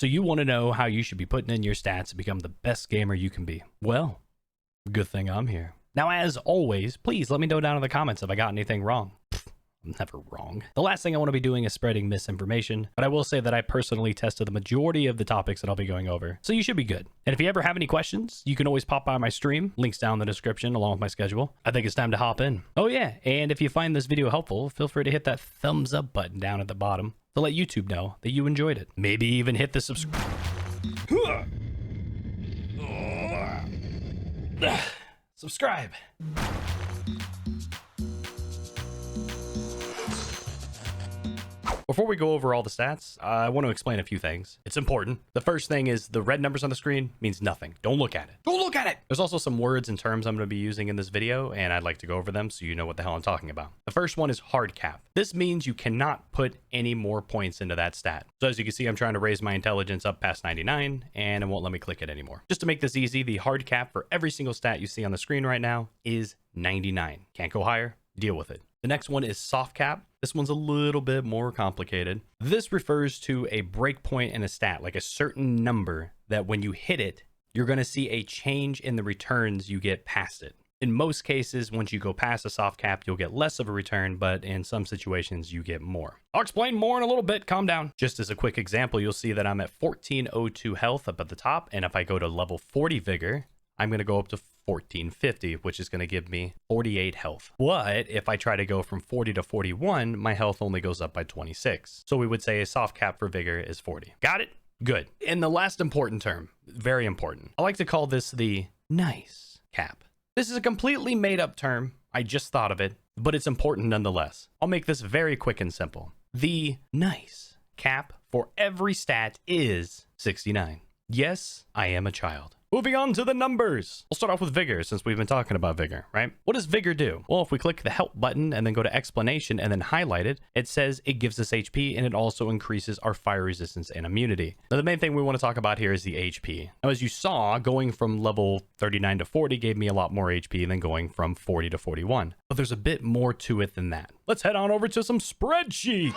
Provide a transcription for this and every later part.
So you want to know how you should be putting in your stats to become the best gamer you can be. Well, good thing I'm here. Now, as always, please let me know down in the comments if I got anything wrong. I'm never wrong. The last thing I want to be doing is spreading misinformation, but I will say that I personally tested the majority of the topics that I'll be going over, so you should be good. And if you ever have any questions, you can always pop by my stream. Links down in the description along with my schedule. I think it's time to hop in. Oh yeah, and if you find this video helpful, feel free to hit that thumbs up button down at the bottom to let YouTube know that you enjoyed it. Maybe even hit the subscribe. Subscribe. Before we go over all the stats, I want to explain a few things. It's important. The first thing is the red numbers on the screen means nothing. Don't look at it. Don't look at it. There's also some words and terms I'm going to be using in this video, and I'd like to go over them so you know what the hell I'm talking about. The first one is hard cap. This means you cannot put any more points into that stat. So as you can see, I'm trying to raise my intelligence up past 99, and it won't let me click it anymore. Just to make this easy, the hard cap for every single stat you see on the screen right now is 99. Can't go higher. Deal with it. The next one is soft cap. This one's a little bit more complicated. This refers to a breakpoint in a stat, like a certain number that when you hit it, you're going to see a change in the returns you get past it. In most cases, once you go past a soft cap, you'll get less of a return, but in some situations, you get more. I'll explain more in a little bit. Calm down. Just as a quick example, you'll see that I'm at 1402 health up at the top, and if I go to level 40 vigor, I'm going to go up to 1450, which is going to give me 48 health. But if I try to go from 40 to 41, my health only goes up by 26. So we would say a soft cap for vigor is 40. Got it? Good. And the last important term, very important. I like to call this the nice cap. This is a completely made up term. I just thought of it, but it's important nonetheless. I'll make this very quick and simple. The nice cap for every stat is 69. Yes, I am a child. Moving on to the numbers. We'll start off with Vigor since we've been talking about Vigor, right? What does Vigor do? Well, if we click the help button and then go to explanation and then highlight it, it says it gives us HP and it also increases our fire resistance and immunity. Now, the main thing we want to talk about here is the HP. Now, as you saw, going from level 39 to 40 gave me a lot more HP than going from 40 to 41. But there's a bit more to it than that. Let's head on over to some spreadsheets.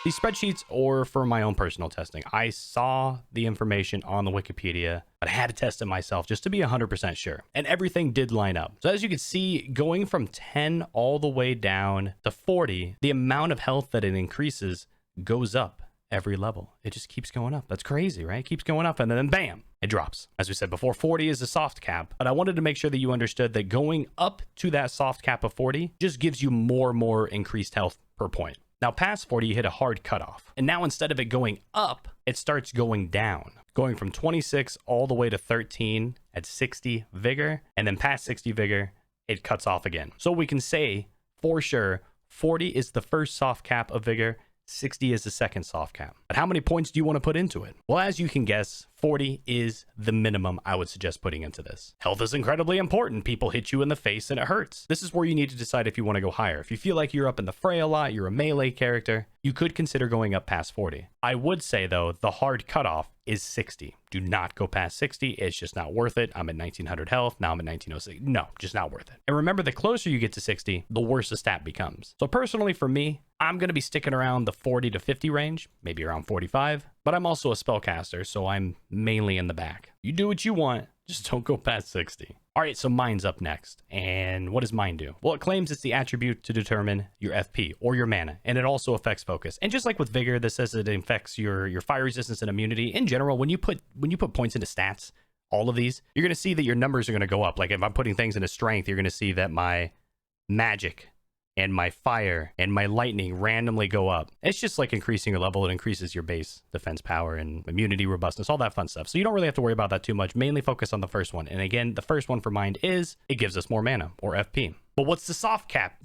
These spreadsheets are for my own personal testing. I saw the information on the Wikipedia, but I had to test it myself just to be 100% sure. And everything did line up. So as you can see, going from 10 all the way down to 40, the amount of health that it increases goes up every level. It just keeps going up. That's crazy, right? It keeps going up and then bam, it drops. As we said before, 40 is a soft cap, but I wanted to make sure that you understood that going up to that soft cap of 40 just gives you more increased health per point. Now, past 40, you hit a hard cutoff. And now instead of it going up, it starts going down, going from 26 all the way to 13 at 60 vigor. And then past 60 vigor, it cuts off again. So we can say for sure, 40 is the first soft cap of vigor. 60 is the second soft cap. But how many points do you want to put into it? Well, as you can guess, 40 is the minimum I would suggest putting into this. Health is incredibly important. People hit you in the face and it hurts. This is where you need to decide if you want to go higher. If you feel like you're up in the fray a lot, you're a melee character, you could consider going up past 40. I would say though, the hard cutoff is 60. Do not go past 60. It's just not worth it. I'm at 1900 health. Now I'm at 1906. No, just not worth it. And remember, the closer you get to 60, the worse the stat becomes. So personally for me, I'm going to be sticking around the 40 to 50 range, maybe around 45, but I'm also a spellcaster, so I'm mainly in the back. You do what you want, just don't go past 60. All right, so Mind's up next. And what does Mind do? Well, it claims it's the attribute to determine your FP or your mana, and it also affects focus. And just like with Vigor, this says it affects your fire resistance and immunity. In general, when you put points into stats, all of these, you're going to see that your numbers are going to go up. Like if I'm putting things into strength, you're going to see that my magic and my fire and my lightning randomly go up. It's just like increasing your level. It increases your base defense power and immunity, robustness, all that fun stuff. So you don't really have to worry about that too much. Mainly focus on the first one. And again, the first one for Mind is it gives us more mana or FP. But what's the soft cap?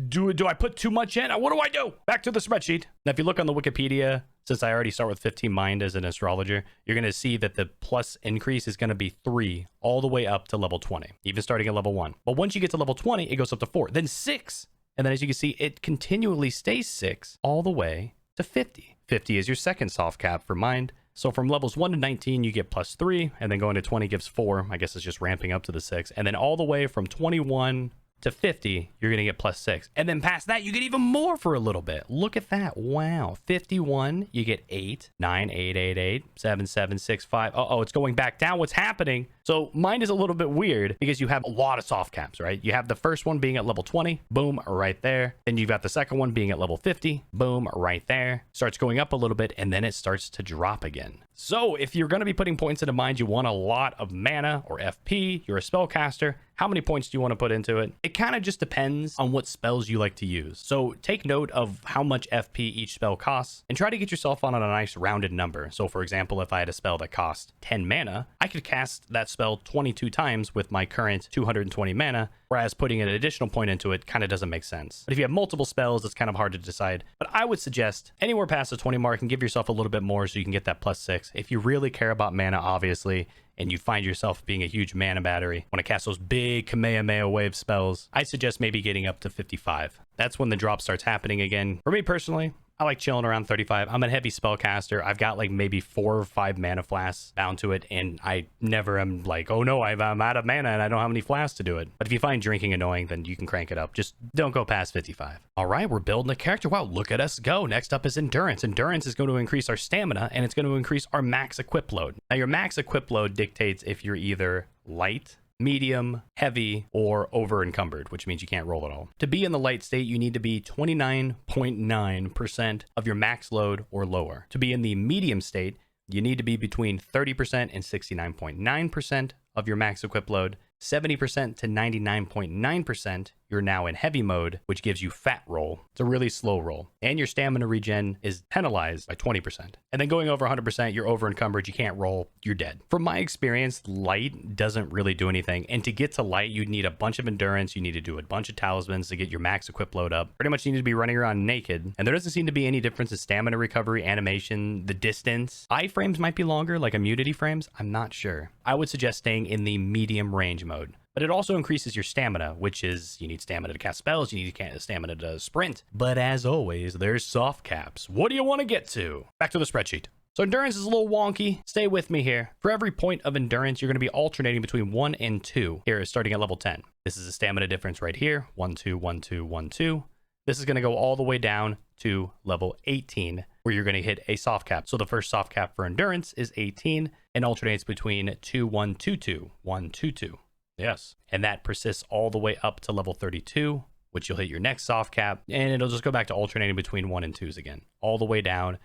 Do I put too much in? What do I do? Back to the spreadsheet. Now, if you look on the Wikipedia, since I already start with 15 Mind as an astrologer, you're going to see that the plus increase is going to be 3 all the way up to level 20, even starting at level 1. But once you get to level 20, it goes up to 4, then 6. And then as you can see, it continually stays 6 all the way to 50. 50 is your second soft cap for Mind. So from levels 1 to 19, you get plus 3, and then going to 20 gives 4. I guess it's just ramping up to the 6. And then all the way from 21 to 50, you're going to get +6. And then past that, you get even more for a little bit. Look at that. Wow. 51, you get 8, 9, 8, 8, 8, 7, 7, 6, 5. Uh-oh, it's going back down. What's happening? So mine is a little bit weird because you have a lot of soft caps, right? You have the first one being at level 20, boom, right there. Then you've got the second one being at level 50, boom, right there. Starts going up a little bit, and then it starts to drop again. So if you're going to be putting points into mind, you want a lot of mana or FP, you're a spellcaster, how many points do you want to put into it? It kind of just depends on what spells you like to use. So take note of how much FP each spell costs and try to get yourself on a nice rounded number. So for example, if I had a spell that cost 10 mana, I could cast that spell 22 times with my current 220 mana, whereas putting an additional point into it kind of doesn't make sense. But if you have multiple spells, it's kind of hard to decide. But I would suggest anywhere past the 20 mark and give yourself a little bit more so you can get that +6. If you really care about mana, obviously, and you find yourself being a huge mana battery, want to cast those big Kamehameha wave spells, I suggest maybe getting up to 55. That's when the drop starts happening again. For me personally, I like chilling around 35. I'm a heavy spellcaster. I've got like maybe 4 or 5 mana flasks bound to it, and I never am like, oh no, I'm out of mana and I don't have any flasks to do it. But if you find drinking annoying, then you can crank it up. Just don't go past 55. All right, we're building a character. Wow, look at us go. Next up is endurance. Endurance is going to increase our stamina, and it's going to increase our max equip load. Now, your max equip load dictates if you're either light, medium, heavy, or over encumbered, which means you can't roll at all. To be in the light state, you need to be 29.9% of your max load or lower. To be in the medium state, you need to be between 30% and 69.9% of your max equip load. 70% to 99.9%, you're now in heavy mode, which gives you fat roll. It's a really slow roll. And your stamina regen is penalized by 20%. And then going over 100%, you're over encumbered, you can't roll, you're dead. From my experience, light doesn't really do anything. And to get to light, you need a bunch of endurance, you need to do a bunch of talismans to get your max equip load up. Pretty much you need to be running around naked. And there doesn't seem to be any difference in stamina recovery, animation, the distance. Iframes might be longer, like immunity frames. I'm not sure. I would suggest staying in the medium range mode. But it also increases your stamina, which is you need stamina to cast spells, you need stamina to sprint. But as always, there's soft caps. What do you want to get to? Back to the spreadsheet. So endurance is a little wonky. Stay with me here. For every point of endurance, you're going to be alternating between 1 and 2. Here is starting at level 10. This is a stamina difference right here. 1, 2, 1, 2, 1, 2. This is going to go all the way down to level 18, where you're going to hit a soft cap. So the first soft cap for endurance is 18 and alternates between 2, 1, 2, 2, 1, 2, 2. Yes. And that persists all the way up to level 32, which you'll hit your next soft cap, and it'll just go back to alternating between 1 and 2s again, all the way down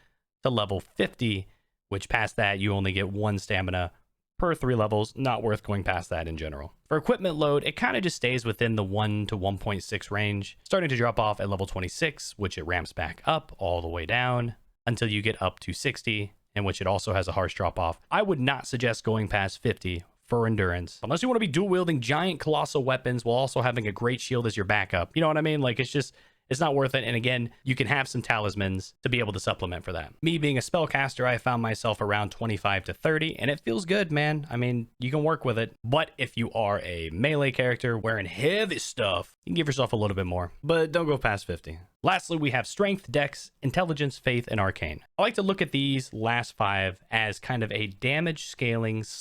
to level 50, which past that, you only get 1 stamina per 3 levels. Not worth going past that in general. For equipment load, it kind of just stays within the 1 to 1.6 range, starting to drop off at level 26, which it ramps back up all the way down until you get up to 60, in which it also has a harsh drop off. I would not suggest going past 50 for endurance, unless you want to be dual wielding giant colossal weapons while also having a great shield as your backup. You know what I mean? Like, it's not worth it. And again, you can have some talismans to be able to supplement for that. Me being a spellcaster, I found myself around 25 to 30, and it feels good, man. I mean, you can work with it. But if you are a melee character wearing heavy stuff, you can give yourself a little bit more, but don't go past 50. Lastly, we have strength, dex, intelligence, faith, and arcane. I like to look at these last 5 as kind of a damage scaling /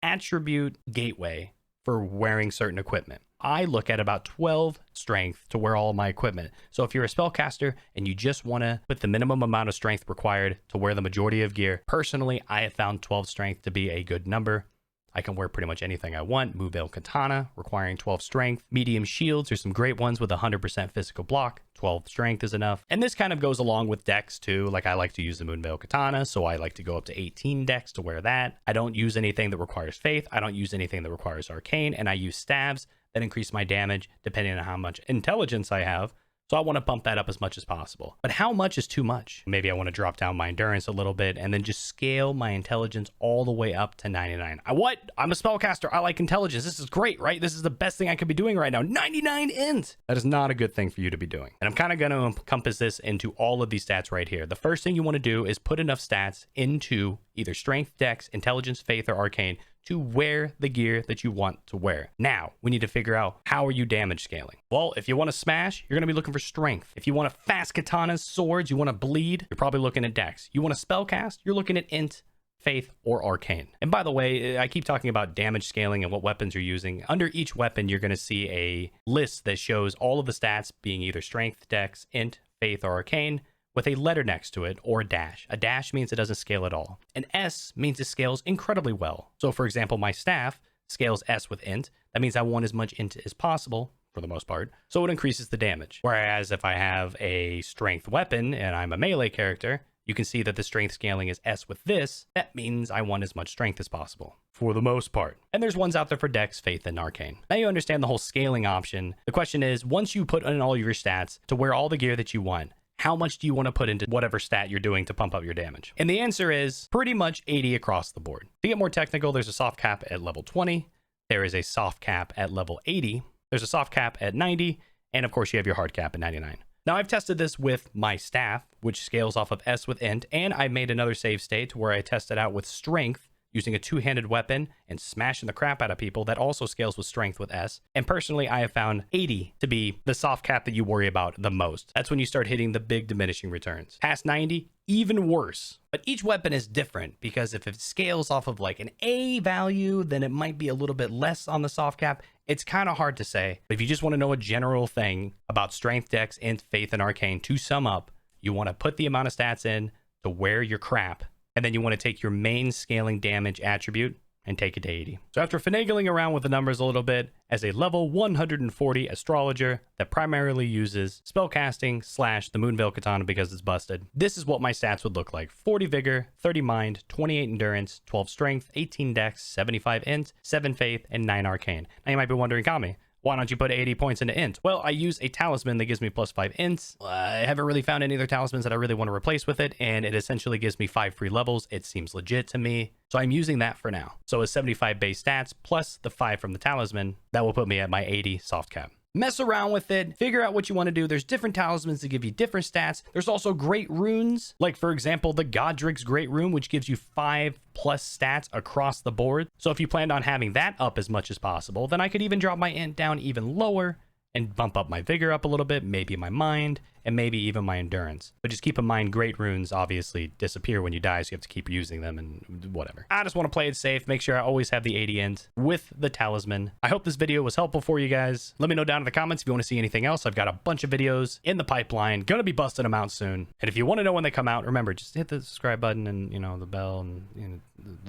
attribute gateway for wearing certain equipment. I look at about 12 strength to wear all of my equipment. So if you're a spellcaster and you just want to put the minimum amount of strength required to wear the majority of gear, personally, I have found 12 strength to be a good number. I can wear pretty much anything I want. Moonveil Katana, requiring 12 strength. Medium shields, there's some great ones with 100% physical block. 12 strength is enough. And this kind of goes along with dex too. Like, I like to use the Moonveil Katana, so I like to go up to 18 dex to wear that. I don't use anything that requires faith. I don't use anything that requires arcane. And I use staves that increase my damage depending on how much intelligence I have. So I want to bump that up as much as possible. But how much is too much? Maybe I want to drop down my endurance a little bit and then just scale my intelligence all the way up to 99. I'm a spellcaster. I like intelligence. This is great, right? This is the best thing I could be doing right now. 99 int. That is not a good thing for you to be doing. And I'm kind of going to encompass this into all of these stats right here. The first thing you want to do is put enough stats into either strength, dex, intelligence, faith, or arcane to wear the gear that you want to wear. Now, we need to figure out, how are you damage scaling? Well, if you want to smash, you're going to be looking for strength. If you want to fast katanas, swords, you want to bleed, you're probably looking at dex. You want to spellcast, you're looking at int Faith, or Arcane. And by the way, I keep talking about damage scaling and what weapons you're using. Under each weapon, you're going to see a list that shows all of the stats being either Strength, Dex, Int, Faith, or Arcane, with a letter next to it, or a dash. A dash means it doesn't scale at all. An S means it scales incredibly well. So for example, my staff scales S with Int. That means I want as much Int as possible, for the most part, so it increases the damage. Whereas if I have a strength weapon and I'm a melee character, you can see that the strength scaling is S with this. That means I want as much strength as possible, for the most part. And there's ones out there for Dex, Faith, and Arcane. Now you understand the whole scaling option. The question is, once you put in all your stats to wear all the gear that you want, how much do you want to put into whatever stat you're doing to pump up your damage? And the answer is pretty much 80 across the board. To get more technical, there's a soft cap at level 20. There is a soft cap at level 80. There's a soft cap at 90, and of course you have your hard cap at 99. Now I've tested this with my staff, which scales off of S with Int, and I made another save state where I tested out with strength using a two-handed weapon and smashing the crap out of people that also scales with strength with S. And personally, I have found 80 to be the soft cap that you worry about the most. That's when you start hitting the big diminishing returns. Past 90, even worse. But each weapon is different, because if it scales off of like an A value, then it might be a little bit less on the soft cap. It's kind of hard to say. But if you just want to know a general thing about strength, Dex, Int, Faith, and Arcane, to sum up, you want to put the amount of stats in to wear your crap, and then you want to take your main scaling damage attribute and take it to 80. So after finagling around with the numbers a little bit, as a level 140 astrologer that primarily uses spellcasting / the Moonveil Katana because it's busted, this is what my stats would look like. 40 vigor, 30 mind, 28 endurance, 12 strength, 18 dex, 75 int, 7 faith, and 9 arcane. Now you might be wondering, Kami, why don't you put 80 points into int? Well, I use a talisman that gives me +5 ints. I haven't really found any other talismans that I really want to replace with it, and it essentially gives me 5 free levels. It seems legit to me, so I'm using that for now. So with 75 base stats plus the 5 from the talisman, that will put me at my 80 soft cap. Mess around with it, figure out what you want to do. There's different talismans that give you different stats. There's also great runes, like for example the Godric's Great Rune, which gives you 5+ stats across the board. So if you planned on having that up as much as possible, then I could even drop my int down even lower and bump up my vigor up a little bit, maybe my mind, and maybe even my endurance. But just keep in mind, great runes obviously disappear when you die, so you have to keep using them and whatever. I just want to play it safe, make sure I always have the 80 int with the talisman. I hope this video was helpful for you guys. Let me know down in the comments if you want to see anything else. I've got a bunch of videos in the pipeline, gonna be busting them out soon. And if you want to know when they come out, remember, just hit the subscribe button and, you know, the bell and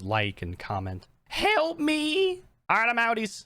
like and comment. Help me! All right, I'm outies.